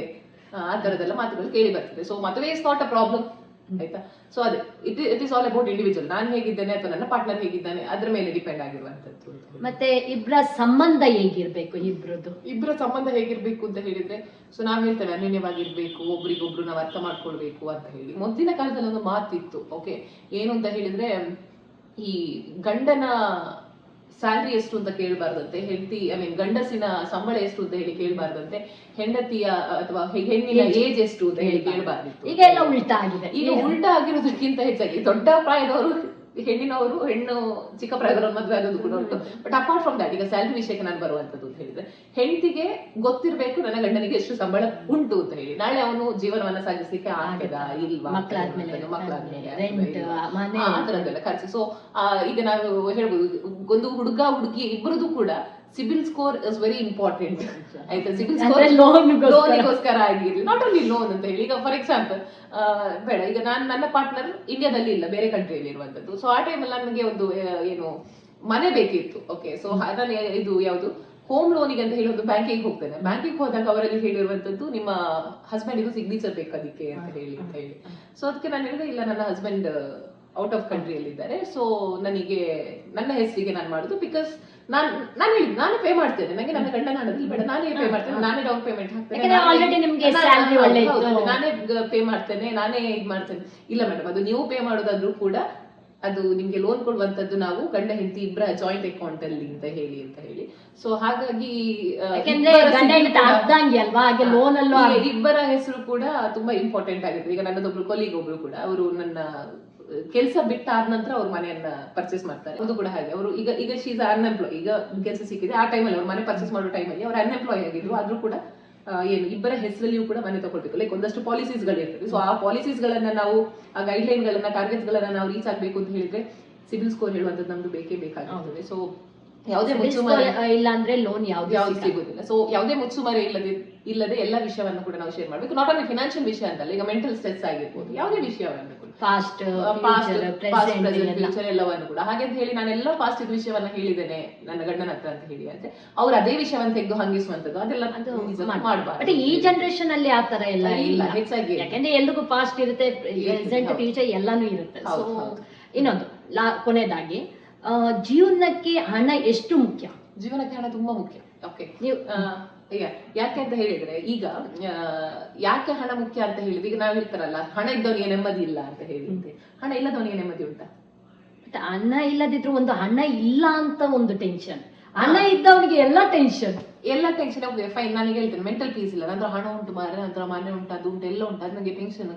Speaker 2: ಆ ತರದೆಲ್ಲ ಮಾತುಗಳು ಕೇಳಿ ಬರ್ತದೆ. ಸೊ ಮದುವೆ ಇಸ್ ನಾಟ್ ಅ ಪ್ರಾಬ್ಲಮ್, ಆಯ್ತಾ. ಸೊ ಅದೇ it is all about individual. ನಾನು ಹೇಗಿದ್ದೇನೆ ಅಥವಾ ನನ್ನ ಪಾರ್ಟ್ನರ್ ಹೇಗಿದ್ದಾನೆ ಅದ್ರ ಮೇಲೆ ಡಿಪೆಂಡ್ ಆಗಿರುವಂತದ್ದು.
Speaker 1: ಮತ್ತೆ ಇಬ್ಬರ ಸಂಬಂಧ ಹೇಗಿರ್ಬೇಕು,
Speaker 2: ಇಬ್ಬರ ಸಂಬಂಧ ಹೇಗಿರ್ಬೇಕು ಅಂತ ಹೇಳಿದ್ರೆ, ಸೊ ನಾವ್ ಹೇಳ್ತೇವೆ ಅನ್ಯೋನ್ಯವಾಗಿರ್ಬೇಕು, ಒಬ್ರಿಗೊಬ್ರು ನಾವು ಅರ್ಥ ಮಾಡ್ಕೊಳ್ಬೇಕು ಅಂತ ಹೇಳಿ. ಮೊದಲಿನ ಕಾಲದಲ್ಲಿ ಒಂದು ಮಾತಿತ್ತು. ಓಕೆ, ಏನು ಅಂತ ಹೇಳಿದ್ರೆ, ಈ ಗಂಡನ ಸ್ಯಾಲ್ರಿ ಎಷ್ಟು ಅಂತ ಕೇಳಬಾರ್ದಂತೆ, ಗಂಡಸಿನ ಸಂಬಳ ಎಷ್ಟು ಅಂತ ಹೇಳಿ ಕೇಳಬಾರ್ದಂತೆ, ಹೆಂಡತಿಯ ಅಥವಾ ಹೆಣ್ಣಿನ ಏಜ್ ಎಷ್ಟು ಅಂತ ಹೇಳಿ ಕೇಳಬಾರ್ದಿತ್ತು.
Speaker 1: ಈಗ ಎಲ್ಲ ಉಲ್ಟಾ ಆಗಿದೆ.
Speaker 2: ಈಗ ಉಲ್ಟಾ ಆಗಿರೋದಕ್ಕಿಂತ ಹೆಚ್ಚಾಗಿ ದೊಡ್ಡ ಪ್ರಾಯದವರು ಹೆಣ್ಣಿನವರು ಹೆಣ್ಣು ಚಿಕ್ಕ ಪ್ರಾಯದವ್ರ ಮದುವೆ ಆಗೋದು ಕೂಡ ಉಂಟು. ಬಟ್ ಅಪಾರ್ಟ್ ಫ್ರಮ್ ದಟ್, ಈಗ ಸ್ಯಾಲರಿ ವಿಷಯಕ್ಕೆ ನಾನು ಬರುವಂತದ್ದು ಅಂತ ಹೇಳಿದ್ರೆ, ಹೆಂಡತಿಗೆ ಗೊತ್ತಿರ್ಬೇಕು ನನ್ನ ಗಂಡನಿಗೆ ಎಷ್ಟು ಸಂಬಳ ಉಂಟು ಅಂತ ಹೇಳಿ. ನಾಳೆ ಅವನು ಜೀವನವನ್ನ ಸಾಗಿಸ್ಲಿಕ್ಕೆ ಆಗ್ತದ ಇಲ್ವಾ,
Speaker 1: ಮಕ್ಕಳಾದ್ಮೇಲೆ
Speaker 2: ಆ ತರದ್ದೆಲ್ಲ ಖರ್ಚು. ಸೊ ಈಗ ನಾವು ಹೇಳ್ಬೋದು, ಒಂದು ಹುಡುಗ ಹುಡುಗಿ ಇಬ್ಬರದು ಕೂಡ CIBIL score is very important ಆಯ್ತಾ. ಸಿಬಿಲ್ ಸ್ಕೋರ್ ಲೋನಿಗೋಸ್ಕರ ಆಗಿರ್ಲಿ, ನಾಟ್ ಓನ್ಲಿ ಲೋನ್ ಅಂತ ಹೇಳಿ. ಈಗ ಫಾರ್ ಎಕ್ಸಾಂಪಲ್ ಬೇಡ, ಈಗ ನನ್ನ ಪಾರ್ಟ್ನರ್ ಇಂಡಿಯಾದಲ್ಲಿ ಇಲ್ಲ, ಬೇರೆ ಕಂಟ್ರಿಯಲ್ಲಿ ಇರುವಂತದ್ದು. ಸೊ ಆ ಟೈಮಲ್ಲಿ ನನಗೆ ಒಂದು ಏನು ಮನೆ ಬೇಕಿತ್ತು. ಓಕೆ, ಸೊ ನಾನು ಇದು ಯಾವುದು ಹೋಮ್ ಲೋನಿಗೆ ಅಂತ ಹೇಳಿ ಒಂದು ಬ್ಯಾಂಕಿಗೆ ಹೋಗ್ತೇನೆ. ಬ್ಯಾಂಕಿಗೆ ಹೋದಾಗ ಅವರಲ್ಲಿ ಹೇಳಿರುವಂತದ್ದು, ನಿಮ್ಮ ಹಸ್ಬೆಂಡ್ ಇದು ಸಿಗ್ನೇಚರ್ ಬೇಕು ಅದಕ್ಕೆ ಅಂತ ಹೇಳಿ. ಸೊ ಅದಕ್ಕೆ ನಾನು ಹೇಳಿದೆ, ಇಲ್ಲ ನನ್ನ ಹಸ್ಬೆಂಡ್ ಔಟ್ ಆಫ್ ಕಂಟ್ರಿಯಲ್ಲಿ ಇದ್ದಾರೆ, ಸೊ ನನಗೆ ನನ್ನ ಹೆಸರಿಗೆ ನಾನು ಮಾಡುದು. ಬಿಕಾಸ್ ನಾನು ಹೇಳಿದ್ದು ನಾನೇ ಪೇ ಮಾಡ್ತೇನೆ, ನನಗೆ ನನ್ನ ಗಂಡನ ಹಣದಲ್ಲಿ ಬೇಡ, ನಾನೇ ಪೇ ಮಾಡ್ತೇನೆ, ನಾನೇ ಡೌನ್ ಪೇಮೆಂಟ್ ಹಾಕ್ತೇನೆ, ನಾನೇ ಪೇ ಮಾಡ್ತೇನೆ, ನಾನೇ ಇದು ಮಾಡ್ತೇನೆ. ಇಲ್ಲ ಮೇಡಮ್, ಅದು ನೀವು ಪೇ ಮಾಡೋದಾದ್ರೂ ಕೂಡ ಅದು ನಿಮ್ಗೆ ಲೋನ್ ಕೊಡುವಂತದ್ದು ನಾವು ಗಂಡ ಹೆಂಡತಿ ಇಬ್ಬರ ಜಾಯಿಂಟ್ ಅಕೌಂಟ್ ಅಲ್ಲಿ ಅಂತ ಹೇಳಿ. ಸೊ ಹಾಗಾಗಿ ಇಬ್ಬರ ಹೆಸರು ಕೂಡ ತುಂಬಾ ಇಂಪಾರ್ಟೆಂಟ್ ಆಗಿದೆ. ಈಗ ನನ್ನದೊಬ್ರು ಕೊಲೀಗ್ ಒಬ್ರು ಕೂಡ, ಅವರು ನನ್ನ ಕೆಲಸ ಬಿಟ್ಟಾದ ನಂತರ ಅವ್ರ ಮನೆಯನ್ನ ಪರ್ಚೇಸ್ ಮಾಡ್ತಾರೆ. ಅದು ಕೂಡ ಹಾಗೆ, ಅವರು ಈಗ ಶೀಸ್ ಅನ್ಎಂಪ್ಲಾಯ್, ಈಗ ಕೆಲಸ ಸಿಕ್ಕಿದೆ ಆ ಟೈಮಲ್ಲಿ, ಅವ್ರ ಮನೆ ಪರ್ಚೇಸ್ ಮಾಡೋ ಟೈಮಲ್ಲಿ ಅವ್ರು ಅನ್ಎಂಪ್ಲಾಯ್ ಆಗಿದ್ರು. ಆದ್ರೂ ಕೂಡ ಏನು ಇಬ್ಬರ ಹೆಸರಲ್ಲಿಯೂ ಕೂಡ ಮನೆ ತಗೊಳ್ಬೇಕು. ಲೈಕ್ ಒಂದಷ್ಟು ಪಾಲಿಸೀಸ್ ಗಳಿರ್ತದೆ. ಸೊ ಆ ಪಾಲಿಸೀಸ್ ಗಳನ್ನ ನಾವು, ಆ ಗೈಡ್ ಲೈನ್ ಗಳನ್ನ, ಟಾರ್ಗೆಟ್ಸ್ ಗಳನ್ನ ನಾವು ರೀಚ್ ಆಗ್ಬೇಕು ಅಂತ ಹೇಳಿದ್ರೆ ಸಿಬಿಲ್ ಸ್ಕೋರ್ ಹೇಳುವಂತದ್ದು ನಮ್ದು ಬೇಕೇ ಬೇಕಾಗುತ್ತದೆ. ಸೊ ಯಾವುದೇ ಮುಚ್ಚುಮರೆ
Speaker 1: ಇಲ್ಲ ಅಂದ್ರೆ ಲೋನ್ ಯಾವ್ದು
Speaker 2: ಸಿಗುದಿಲ್ಲ. ಸೊ ಯಾವುದೇ ಮುಚ್ಚುಮರೆ ಇಲ್ಲದೆ ಎಲ್ಲ ವಿಷಯವನ್ನ ಕೂಡ ನಾವು ಶೇರ್ ಮಾಡ್ಬೇಕು. ನಾಟ್ ಓನ್ಲಿ ಫಿನಾನ್ಷಿಯಲ್ ವಿಷಯ ಅಂತಲ್ಲ, ಈಗ ಮೆಂಟಲ್ ಸ್ಟ್ರೆಸ್ ಆಗಿರ್ಬೋದು, ಯಾವುದೇ ವಿಷಯವನ್ನ ಕೂಡ
Speaker 1: ಪಾಸ್ಟ್
Speaker 2: ಫ್ಯೂಚರ್ ಎಲ್ಲವನ್ನು ಕೂಡ. ಹಾಗೆ ಅಂತ ಹೇಳಿ ನಾನೆಲ್ಲ ಪಾಸ್ಟ್ ಇದು ವಿಷಯವನ್ನ ಹೇಳಿದ್ದೇನೆ ನನ್ನ ಗಂಡನ ಹತ್ರ ಅಂತ ಹೇಳಿ ಅಂದ್ರೆ ಅವ್ರು ಅದೇ ವಿಷಯವನ್ನ ತೆಗೆದು ಹಂಗಿಸುವಂತದ್ದು ಅದೆಲ್ಲ ಮಾಡಬಾರ್ದು.
Speaker 1: ಬಟ್ ಈ ಜನರೇಷನ್ ಅಲ್ಲಿ ಆ ತರ ಎಲ್ಲ
Speaker 2: ಇಲ್ಲ ಹೆಚ್ಚಾಗಿ,
Speaker 1: ಯಾಕಂದ್ರೆ ಎಲ್ರಿಗೂ ಪಾಸ್ಟ್ ಇರುತ್ತೆ, ಪ್ರೆಸೆಂಟ್ ಫ್ಯೂಚರ್ ಎಲ್ಲಾನು ಇರುತ್ತೆ. ಸೊ ಇನ್ನೊಂದು ಕೊನೆಯದಾಗಿ, ಜೀವನಕ್ಕೆ ಹಣ ಎಷ್ಟು ಮುಖ್ಯ?
Speaker 2: ಜೀವನಕ್ಕೆ ಹಣ ತುಂಬಾ ಮುಖ್ಯ. ಓಕೆ, ಯಾಕೆ ಅಂತ ಹೇಳಿದ್ರೆ, ಈಗ ಯಾಕೆ ಹಣ ಮುಖ್ಯ ಅಂತ ಹೇಳಿದ್ರೆ, ಈಗ ನಾವು ಹೇಳ್ತಾರಲ್ಲ, ಹಣ ಇದ್ದವನಿಗೆ ನೆಮ್ಮದಿ ಇಲ್ಲ ಅಂತ ಹೇಳಿದ್ರೆ, ಹಣ ಇಲ್ಲದವನಿಗೆ ನೆಮ್ಮದಿ ಉಂಟಾ?
Speaker 1: ಹಣ ಇಲ್ಲದಿದ್ರು ಒಂದು ಹಣ ಇಲ್ಲ ಅಂತ ಒಂದು ಟೆನ್ಷನ್, ಹಣ ಇದ್ದವನಿಗೆ ಎಲ್ಲ ಟೆನ್ಷನ್.
Speaker 2: ಓಕೆ ಫೈನ್, ನನಗೆ ಹೇಳ್ತೇನೆ ಮೆಂಟಲ್ ಪೀಸ್ ಇಲ್ಲ, ನಂತರ ಹಣ ಉಂಟು ಮಾರೆ, ನಂತರ ಮನೆ ಉಂಟು, ಅದು ಉಂಟು, ಎಲ್ಲ ಉಂಟು, ಅದು ನನಗೆ ಟೆನ್ಷನ್.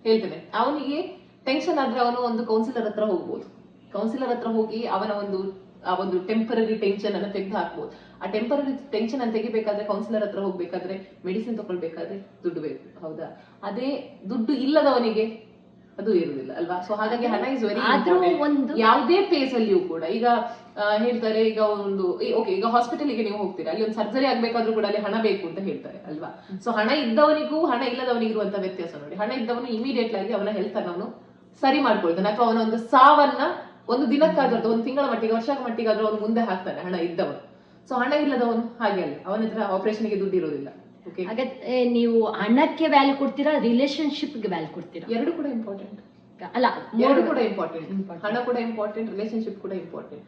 Speaker 2: ಹೇಳ್ತೇನೆ ಅವನಿಗೆ ಟೆನ್ಷನ್ ಆದ್ರೆ ಅವನು ಒಂದು ಕೌನ್ಸಿಲರ್ ಹತ್ರ ಹೋಗ್ಬೋದು. ಕೌನ್ಸಿಲರ್ ಹತ್ರ ಹೋಗಿ ಅವನ ಒಂದು ಟೆಂಪರರಿ ಟೆನ್ಷನ್ ಅನ್ನು ತೆಗೆದು ಹಾಕ್ಬೋದು. ಆ ಟೆಂಪರರಿ ಟೆನ್ಷನ್ ಅನ್ನು ತೆಗಿಬೇಕಾದ್ರೆ, ಕೌನ್ಸಿಲರ್ ಹತ್ರ ಹೋಗ್ಬೇಕಾದ್ರೆ, ಮೆಡಿಸಿನ್ ತಗೊಳ್ಬೇಕಾದ್ರೆ ದುಡ್ಡು ಬೇಕು, ಹೌದಾ? ಅದೇ ದುಡ್ಡು ಇಲ್ಲದವನಿಗೆ ಅದು ಇರುವುದಿಲ್ಲ ಅಲ್ವಾ? ಸೊ ಹಾಗಾಗಿ ಹಣ ಇಸ್ ವೆರಿ ಇಂಪಾರ್ಟೆಂಟ್ ಯಾವುದೇ ಪ್ಲೇಸ್ ಅಲ್ಲಿಯೂ ಕೂಡ. ಈಗ ಹೇಳ್ತಾರೆ, ಈಗ ಒಂದು ಓಕೆ, ಈಗ ಹಾಸ್ಪಿಟಲ್ಗೆ ನೀವು ಹೋಗ್ತೀರಾ, ಅಲ್ಲಿ ಒಂದು ಸರ್ಜರಿ ಆಗ್ಬೇಕಾದ್ರೂ ಕೂಡ ಅಲ್ಲಿ ಹಣ ಬೇಕು ಅಂತ ಹೇಳ್ತಾರೆ ಅಲ್ವಾ? ಸೊ ಹಣ ಇದ್ದವನಿಗೂ ಹಣ ಇಲ್ಲದವನಿಗೂ ಇರುವಂತ ವ್ಯತ್ಯಾಸ ನೋಡಿ. ಹಣ ಇದ್ದವನು ಇಮಿಡಿಯೇಟ್ ಆಗಿ ಅವನ ಹೆಲ್ತ್ ಅನ್ನು ಅವನು ಸರಿ ಮಾಡ್ಕೊಳ್ತಾನೆ, ಅಥವಾ ಅವನ ಒಂದು ಸಾವನ್ನ ಒಂದು ದಿನಕ್ಕಾದ್ರೂ, ಒಂದು ತಿಂಗಳ ಮಟ್ಟಿಗೆ, ವರ್ಷದ ಮಟ್ಟಿಗಾದ್ರೂ ಅವನು ಮುಂದೆ ಹಾಕ್ತಾನೆ, ಹಣ ಇದ್ದವನು. ಸೊ ಹಣ ಇಲ್ಲದವನು ಹಾಗೆ ಅಲ್ಲ, ಅವನ ಹತ್ರ ಆಪರೇಷನ್ಗೆ ದುಡ್ಡು ಇರೋದಿಲ್ಲ.
Speaker 1: ಹಾಗಾದ್ರೆ ನೀವು ಹಣಕ್ಕೆ ವ್ಯಾಲ್ಯೂ ಕೊಡ್ತೀರಾ, ರಿಲೇಶನ್ಶಿಪ್ಗೆ ವ್ಯಾಲ್ಯೂ ಕೊಡ್ತೀರಾ?
Speaker 2: ಎರಡು ಕೂಡ ಇಂಪಾರ್ಟೆಂಟ್
Speaker 1: ಅಲ್ಲ,
Speaker 2: ಎರಡು ಕೂಡ ಇಂಪಾರ್ಟೆಂಟ್. ಹಣ ಕೂಡ ಇಂಪಾರ್ಟೆಂಟ್, ರಿಲೇಶನ್ಶಿಪ್ ಕೂಡ ಇಂಪಾರ್ಟೆಂಟ್.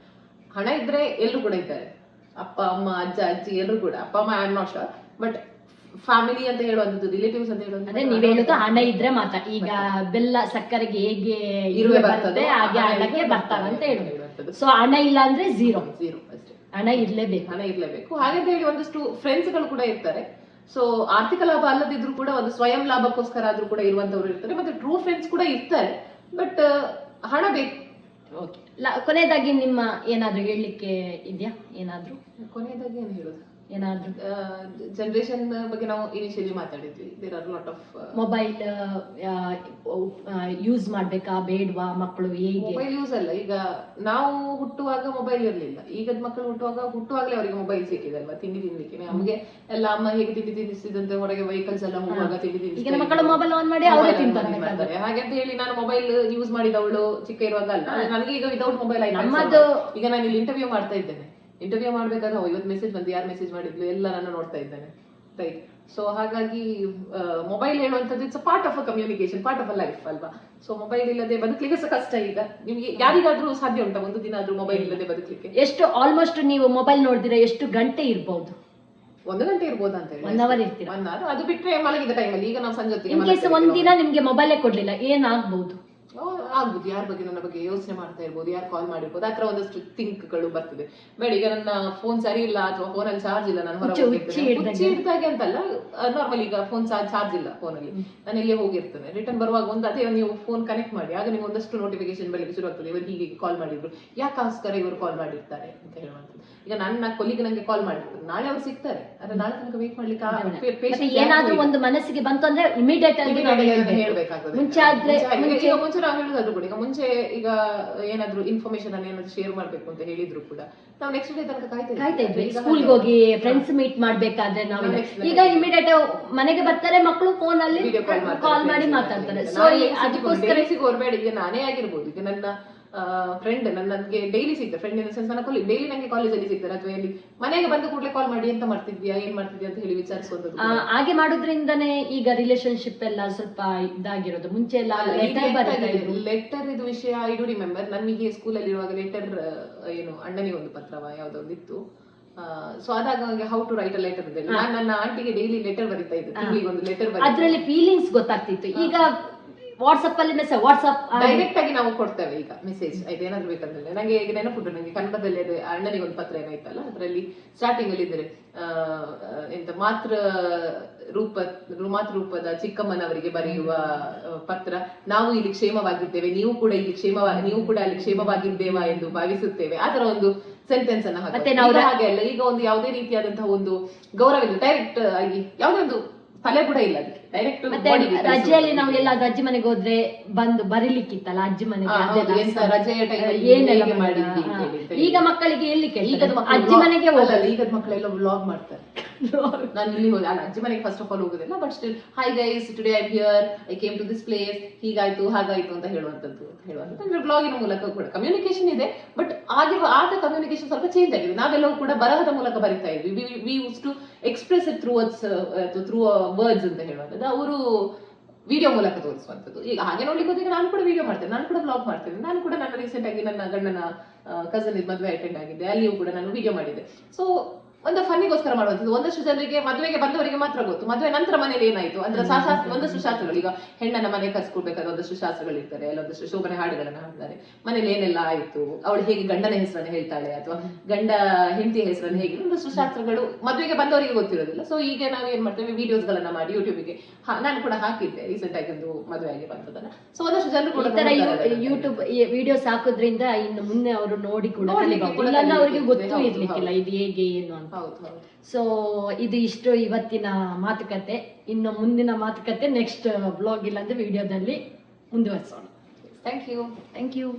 Speaker 2: ಹಣ ಇದ್ರೆ ಎಲ್ಲರೂ ಕೂಡ ಇದ್ದಾರೆ, ಅಪ್ಪ ಅಮ್ಮ ಅಜ್ಜ ಅಜ್ಜಿ ಎಲ್ಲರೂ ಕೂಡ. ಅಪ್ಪ ಅಮ್ಮ I am not sure, but family ಅಂತ ಹೇಳುವಂಥದ್ದು, ರಿಲೇಟಿವ್ಸ್ ಅಂತ ಹೇಳುವಂಥದ್ದು,
Speaker 1: ನೀವ್ ಹೇಳುದು ಹಣ ಇದ್ರೆ ಮಾತ್ರ. ಈಗ ಬೆಲ್ಲ ಸಕ್ಕರೆಗೆ ಹೇಗೆ ಇರುವೆ ಬರ್ತದೆ ಹಾಗೆ ಹಣಕ್ಕೆ ಬರ್ತಾವೆ ಅಂತ ಹೇಳುವಂಥದ್ದು. ಸೊ ಹಣ ಇಲ್ಲ ಅಂದ್ರೆ ಝೀರೋ ಅಷ್ಟೇ, ಹಣ ಇರ್ಲೇಬೇಕು. ಹಾಗಂತ ಹೇಳಿ ಒಂದಷ್ಟು ಫ್ರೆಂಡ್ಸ್ ಗಳು ಕೂಡ ಇರ್ತಾರೆ. ಸೊ ಆರ್ಥಿಕ ಲಾಭ ಅಲ್ಲದಿದ್ರು ಕೂಡ ಒಂದು ಸ್ವಯಂ ಲಾಭಕ್ಕೋಸ್ಕರ ಆದ್ರೂ ಕೂಡ ಇರುವಂತವ್ರು ಇರ್ತಾರೆ, ಮತ್ತೆ ಟ್ರೂ ಫ್ರೆಂಡ್ಸ್ ಕೂಡ ಇರ್ತಾರೆ. ಬಟ್ ಹಣ ಬೇಕು. ಕೊನೆಯದಾಗಿ ನಿಮ್ಮ ಏನಾದ್ರು ಹೇಳಲಿಕ್ಕೆ ಇದೆಯಾ? ಏನಾದ್ರು
Speaker 2: ಕೊನೆಯದಾಗಿ ಏನು ಹೇಳೋದು?
Speaker 1: ಏನಾದ್ರು
Speaker 2: ಜನರೇಷನ್ ಬಗ್ಗೆ ನಾವು ಇನಿಷಿಯಲಿ ಮಾತಾಡಿದ್ವಿ. There are lot of
Speaker 1: mobile use ಮಾಡ್ಬೇಕಾ ಬೇಡವಾ? ಮಕ್ಕಳು ಹೇಗೆ
Speaker 2: ಮೊಬೈಲ್ ಯೂಸ್ ಅಲ್ಲ, ಈಗ ನಾವು ಹುಟ್ಟುವಾಗ ಮೊಬೈಲ್ ಇರ್ಲಿಲ್ಲ. ಈಗದ ಮಕ್ಕಳು ಹುಟ್ಟುವಾಗಲೇ ಅವರಿಗೆ ಮೊಬೈಲ್ ಸಿಕ್ಕಿದೆ ಅಲ್ವಾ, ತಿಂಡಿ ತಿನ್ಲಿಕ್ಕೆ. ನಮಗೆ ಎಲ್ಲ ಅಮ್ಮ ಹೇಗೆ ತಿಂಡಿ ತಿನ್ನಿಸಿದಂತೆ ಹೊರಗೆ ವೆಹಿಕಲ್ಸ್ ಎಲ್ಲ ಹೋಗುವಾಗ ತಿಂಡಿ ತಿನ್ನಿಸಿ
Speaker 1: ಮಕ್ಕಳು ಮೊಬೈಲ್ ಆನ್ ಮಾಡಿ ಅವರೇ ತಿಂತಾರೆ.
Speaker 2: ಹಾಗೆ ಅಂತ ಹೇಳಿ ನಾನು ಮೊಬೈಲ್ ಯೂಸ್ ಮಾಡಿದವಳು ಚಿಕ್ಕ ಇರುವಾಗ ಅಲ್ಲ, ನನಗೆ ಈಗ ವಿತೌಟ್ ಮೊಬೈಲ್ ಆಯ್ತು. ಈಗ ನಾನು ಇಲ್ಲಿ ಇಂಟರ್ವ್ಯೂ ಮಾಡ್ತಾ ಇದ್ದೇನೆ, ಇಂಟರ್ವ್ಯೂ ಮಾಡ್ಬೇಕಾದ್ರೆ ಇವತ್ತು ಮೆಸೇಜ್ ಬಂದು, ಯಾರು ಮೆಸೇಜ್ ಮಾಡಿದ್ಲು ಎಲ್ಲ ನಾನು ನೋಡ್ತಾ ಇದ್ದೇನೆ, ರೈಟ್? ಸೊ ಹಾಗಾಗಿ ಮೊಬೈಲ್ ಹೇಳುವಂಥದ್ದು it's a part of a communication, part of a life ಅಲ್ವಾ? ಸೊ ಮೊಬೈಲ್ ಇಲ್ಲದೆ ಬದುಕಲಿಕ್ಕೆ ಸಹ ಕಷ್ಟ. ಈಗ ನಿಮ್ಗೆ ಯಾರಿಗಾದ್ರೂ ಸಾಧ್ಯ ಉಂಟಾ ಒಂದು ದಿನ ಆದ್ರೂ ಮೊಬೈಲ್ ಇಲ್ಲದೆ ಬದುಕಲಿಕ್ಕೆ?
Speaker 1: ಎಷ್ಟು ಆಲ್ಮೋಸ್ಟ್ ನೀವು ಮೊಬೈಲ್ ನೋಡಿದ್ರೆ ಎಷ್ಟು ಗಂಟೆ ಇರ್ಬಹುದು?
Speaker 2: 1 ಗಂಟೆ ಇರ್ಬೋದು ಅಂತ ಹೇಳಿ,
Speaker 1: 1 ಅವರ್ ಇರ್ತೀರಾ?
Speaker 2: 1 ಅವರ್. ಅದು ಬಿಟ್ರೆ ಮಲಗಿದ ಟೈಮಲ್ಲಿ. ಈಗ ನಾವು ಸಂಜೆ ಹೊತ್ತಿಗೆ
Speaker 1: ಒಂದ್ ದಿನ ನಿಮ್ಗೆ ಮೊಬೈಲೇ ಕೊಡ್ಲಿಲ್ಲ, ಏನಾಗ್ಬಹುದು?
Speaker 2: ಆಗ್ಬೋದು, ಯಾರ ಬಗ್ಗೆ ನನ್ನ ಬಗ್ಗೆ ಯೋಚನೆ ಮಾಡ್ತಾ ಇರ್ಬೋದು, ಯಾರು ಕಾಲ್ ಮಾಡಿರ್ಬೋದು, ಆ ಥರ ಒಂದಷ್ಟು ಥಿಂಕ್ಗಳು ಬರ್ತದೆ. ಬೇಡ ಈಗ ನನ್ನ ಫೋನ್ ಸರಿ ಇಲ್ಲ ಅಥವಾ ಫೋನಲ್ಲಿ ಚಾರ್ಜ್ ಇಲ್ಲ, ನಾನು ಹೊರಗೆ ಹಿಡ್ದಾಗೆ ಅಂತಲ್ಲ, ನಾರ್ಮಲ್ ಈಗ ಫೋನ್ ಚಾರ್ಜ್ ಇಲ್ಲ ಫೋನಲ್ಲಿ, ನಾನು ಎಲ್ಲೇ ಹೋಗಿರ್ತೇನೆ, ರಿಟರ್ನ್ ಬರುವಾಗ ಒಂದು ಅದೇ ನೀವು ಫೋನ್ ಕನೆಕ್ಟ್ ಮಾಡಿ, ಆಗ ನೀವು ಒಂದಷ್ಟು ನೋಟಿಫಿಕೇಶನ್ ಬೆಳಿಗ್ಗೆ ಶುರು ಆಗ್ತದೆ, ಇವರು ಹೀಗೆ ಕಾಲ್ ಮಾಡಿದ್ರು, ಯಾಕೋಸ್ಕರ ಇವರು ಕಾಲ್ ಮಾಡಿರ್ತಾರೆ ಅಂತ ಹೇಳುವಂಥದ್ದು. ಈಗ ನನ್ನ ಕೊಲಿಗ್ ನಂಗೆ ಕಾಲ್ ಮಾಡಿರ್ತಾರೆ, ನಾಳೆ ಅವ್ರು ಸಿಗ್ತಾರೆ, ಆದ್ರೆ ನಾಳೆ ತನಕ ವೇಟ್ ಮಾಡ್ಲಿಕ್ಕೆ
Speaker 1: ಏನಾದ್ರೂ ಒಂದು ಮನಸ್ಸಿಗೆ ಬಂತು ಅಂದ್ರೆ ಇಮಿಡಿಯೇಟ್ ಆಗಿ
Speaker 2: ಹೇಳ್ಬೇಕಾಗ್ತದೆ.
Speaker 1: ಮುಂಚೆ
Speaker 2: ನಾವು ಹೇಳುದಾದ್ರು ಕೂಡ ಈಗ ಮುಂಚೆ ಈಗ ಏನಾದ್ರು ಇನ್ಫಾರ್ಮೇಶನ್ ಅನ್ನ ಏನಾದ್ರು ಶೇರ್ ಮಾಡ್ಬೇಕು ಅಂತ ಹೇಳಿದ್ರು ಕೂಡ ನಾವು ನೆಕ್ಸ್ಟ್ ಡೇ ತನಕ ಕಾಯ್ತಾ ಇದ್ವಿ.
Speaker 1: ಸ್ಕೂಲ್ಗೆ ಹೋಗಿ ಫ್ರೆಂಡ್ಸ್ ಮೀಟ್ ಮಾಡ್ಬೇಕಾದ್ರೆ ನಾವು ಈಗ ಇಮಿಡಿಯೇಟ್ ಮನೆಗೆ ಬರ್ತಾರೆ ಮಕ್ಕಳು, ಫೋನ್ ಅಲ್ಲಿ ಕಾಲ್ ಮಾಡಿ ಮಾತಾಡ್ತಾರೆ. ಸೊ ಅದಕ್ಕೋಸ್ಕರ
Speaker 2: ಹೊರಬೇಡ, ಈಗ ನಾನೇ ಆಗಿರ್ಬೋದು, ಈಗ ನನ್ನ ಫ್ರೆಂಡ್ ನನಗೆ ಡೈಲಿ ಸಿಗ್ತಾರೆ, ಫ್ರೆಂಡ್ ಇನ್ ದ ಸೆನ್ಸ್ ನನ್ನ ಡೈಲಿ ನಂಗೆ ಕಾಲೇಜಲ್ಲಿ ಸಿಗ್ತಾರೆ, ಅಥವಾ ಎಲ್ಲಿ ಮನೆಗೆ ಬಂದ ಕೂಡಲೇ ಕಾಲ್ ಮಾಡಿ ಎಂತ ಮಾಡ್ತಿದ್ಯಾ, ಏನ್ ಮಾಡ್ತಿದ್ಯಾ ಅಂತ ಹೇಳಿ ವಿಚಾರಿಸುವಂಥದ್ದು.
Speaker 1: ಹಾಗೆ ಮಾಡೋದ್ರಿಂದನೇ ಈಗ ರಿಲೇಶನ್ಶಿಪ್ ಎಲ್ಲ ಸ್ವಲ್ಪ ಇದಾಗಿರೋದು. ಮುಂಚೆ ಎಲ್ಲ
Speaker 2: ಲೆಟರ್ ಇದು ವಿಷಯ ಐ ಡು ರಿಮೆಂಬರ್, ನಮಗೆ ಸ್ಕೂಲಲ್ಲಿ ಇರುವಾಗ ಲೆಟರ್ ಏನು ಅಣ್ಣನಿಗೆ ಒಂದು ಪತ್ರವ ಯಾವ್ದೊಂದು ಇತ್ತು, ಸೊ ಅದಾಗ how to write a letter ಇದೆ. ನಾನು ನನ್ನ ಆಂಟಿಗೆ ಡೈಲಿ ಲೆಟರ್ ಬರೀತಾ ಇದ್ದೆ, ತಿಂಗಳಿಗೆ ಒಂದು ಲೆಟರ್ ಬರೀ,
Speaker 1: ಅದ್ರಲ್ಲಿ ಫೀಲಿಂಗ್ಸ್ ಗೊತ್ತಾಗ್ತಿತ್ತು. ಈಗ ವಾಟ್ಸ್ಆಪ್ ಅಲ್ಲಿ ಮೆಸೇಜ್, ವಾಟ್ಸ್ಆಪ್
Speaker 2: ಡೈರೆಕ್ಟ್ ಆಗಿ ನಾವು ಕೊಡ್ತೇವೆ ಈಗ ಮೆಸೇಜ್ ಆಯ್ತು ಏನಾದ್ರು ಬೇಕಂದ್ರೆ. ನಂಗೆ ಈಗ ನೆನಪುಂಟು, ನಂಗೆ ಕನ್ನಡದಲ್ಲಿ ಅದು ಅಣ್ಣನಿಗೆ ಒಂದು ಪತ್ರ ಏನಾಯ್ತಲ್ಲ, ಅದರಲ್ಲಿ ಸ್ಟಾರ್ಟಿಂಗ್ ಅಲ್ಲಿ ಇದ್ದಾರೆ ಎಂತ ಮಾತೃ ರೂಪದ ಚಿಕ್ಕಮ್ಮನವರಿಗೆ ಬರೆಯುವ ಪತ್ರ, ನಾವು ಇಲ್ಲಿ ಕ್ಷೇಮವಾಗಿದ್ದೇವೆ, ನೀವು ಕೂಡ ಅಲ್ಲಿ ಕ್ಷೇಮವಾಗಿದ್ದೇವಾ ಎಂದು ಭಾವಿಸುತ್ತೇವೆ, ಆ ತರ ಒಂದು ಸೆಂಟೆನ್ಸ್ ಅನ್ನ ಹಾಗೆ ಅಲ್ಲ. ಈಗ ಒಂದು ಯಾವುದೇ ರೀತಿಯಾದಂತಹ ಒಂದು ಗೌರವ ಇಲ್ಲ, ಡೈರೆಕ್ಟ್ ಆಗಿ ಯಾವುದೇ ಒಂದು ತಲೆ ಕೂಡ ಇಲ್ಲ ಅದಕ್ಕೆ, ಡೈರೆಕ್ಟ್.
Speaker 1: ಮತ್ತೆ ರಜೆಯಲ್ಲಿ ನಾವು ಎಲ್ಲಾದ್ರೂ ಅಜ್ಜಿ ಮನೆಗೆ ಹೋದ್ರೆ ಬಂದು ಬರೀಲಿಕ್ಕಿತ್ತಲ್ಲ ಅಜ್ಜಿ ಮನೆಗೆ,
Speaker 2: ರಜೆಯ
Speaker 1: ಏನೆಲ್ಲ ಮಾಡಿದ್ವಿ. ಈಗ ಮಕ್ಕಳಿಗೆ ಎಲ್ಲಿ ಅಜ್ಜಿ ಮನೆಗೆ ಹೋಗಲ್ಲ,
Speaker 2: ಈಗದ ಮಕ್ಕಳೆಲ್ಲ ವ್ಲಾಗ್ ಮಾಡ್ತಾರೆ. ನಾನು ಇಲ್ಲಿ ಹೋದ ಅಜ್ಜಿ ಮನೆಗೆ ಫಸ್ಟ್ ಆಫ್ ಆಲ್ ಹೋಗುದಿಲ್ಲ, but still hi guys today I here, I came to this place, ಹೀಗಾಯ್ತು ಹಾಗಾಯ್ತು ಅಂತ ಹೇಳುವಂತದ್ದು ಅಂದ್ರೆ ಬ್ಲಾಗಿನ ಮೂಲಕ ಕೂಡ ಕಮ್ಯುನಿಕೇಶನ್ ಇದೆ. ಬಟ್ ಆದ ಕಮ್ಯುನಿಕೇಶನ್ ಸ್ವಲ್ಪ ಚೇಂಜ್ ಆಗಿದೆ. ನಾವೆಲ್ಲವೂ ಕೂಡ ಬರಹದ ಮೂಲಕ ಬರಿತಾ ಇದ್ವಿ, we use to express it through words ಅಂತ ಹೇಳುವಂಥದ್ದು, ಅವರು ವಿಡಿಯೋ ಮೂಲಕ ತೋರಿಸುವಂಥದ್ದು. ಈಗ ಹಾಗೆ ನೋಡ್ಲಿಕ್ಕೆ ಹೋದಾಗ ನಾನು ಕೂಡ ವಿಡಿಯೋ ಮಾಡ್ತೇನೆ, ನಾನು ಕೂಡ ಬ್ಲಾಗ್ ಮಾಡ್ತೇನೆ, ನಾನು ಕೂಡ ನನ್ನ ರೀಸೆಂಟ್ ಆಗಿ ನನ್ನ ಗಂಡನ ಕಸನ್ ಮದುವೆ ಅಟೆಂಡ್ ಆಗಿದ್ದೆ, ಅಲ್ಲಿಯೂ ಕೂಡ ನಾನು ವಿಡಿಯೋ ಮಾಡಿದ್ದೆ. ಸೊ ಒಂದು ಫನ್ನಿಗೋಸ್ಕರ ಮಾಡುವಂಥದ್ದು. ಒಂದಷ್ಟು ಜನರಿಗೆ ಮದುವೆಗೆ ಬಂದವರಿಗೆ ಮಾತ್ರ ಗೊತ್ತು, ಮದುವೆ ನಂತರ ಮನೇಲಿ ಏನಾಯ್ತು ಅಂದ್ರೆ ಒಂದಷ್ಟು ಶಾಸ್ತ್ರಗಳು, ಈಗ ಹೆಣ್ಣನ್ನ ಮನೆ ಕರ್ಸ್ಕೊಳ್ಬೇಕಾದ್ರೆ ಒಂದಷ್ಟು ಶಾಸ್ತ್ರಗಳು ಇರ್ತಾರೆ, ಅಲ್ಲೊಂದಷ್ಟು ಶೋಭನೆ ಹಾಡುಗಳನ್ನ ಹಾಡ್ತಾರೆ, ಮನೇಲಿ ಏನೆಲ್ಲ ಆಯ್ತು, ಅವಳು ಹೇಗೆ ಗಂಡನ ಹೆಸರನ್ನ ಹೇಳ್ತಾಳೆ ಅಥವಾ ಗಂಡ ಹೆಂಡತಿಯ ಹೆಸರನ್ನ ಹೇಗೆ, ಒಂದಷ್ಟು ಶಾಸ್ತ್ರಗಳು ಮದುವೆಗೆ ಬಂದವರಿಗೆ ಗೊತ್ತಿರೋದಿಲ್ಲ. ಸೊ ಈಗ ನಾವು ಏನ್ ಮಾಡ್ತೇವೆ, ವಿಡಿಯೋಸ್ ಗಳನ್ನ ಮಾಡಿ ಯೂಟ್ಯೂಬ್ಗೆ ನಾನು ಕೂಡ ಹಾಕಿದ್ದೆ ರೀಸೆಂಟ್ ಆಗಿ ಒಂದು ಮದುವೆ ಆಗಿ ಬಂದದನ್ನ. ಸೊ ಒಂದಷ್ಟು ಜನರು ಕೂಡ
Speaker 1: ಯೂಟ್ಯೂಬ್ ವಿಡಿಯೋಸ್ ಹಾಕೋದ್ರಿಂದ ಇನ್ನು ಮುಂದೆ ಅವರು ನೋಡಿ ಕೂಡ ಅವರಿಗೆ ಗೊತ್ತೂ ಇರ್ಲಿಕ್ಕಿಲ್ಲ ಇದು ಹೇಗೆ ಏನು ಅಂತ. ಸೊ ಇದು ಇಷ್ಟು ಇವತ್ತಿನ ಮಾತುಕತೆ. ಇನ್ನು ಮುಂದಿನ ಮಾತುಕತೆ ನೆಕ್ಸ್ಟ್ ಬ್ಲಾಗ್ ಇಲ್ಲಾಂದ್ರೆ ವಿಡಿಯೋದಲ್ಲಿ ಮುಂದುವರಿಸೋಣ.
Speaker 2: Thank you.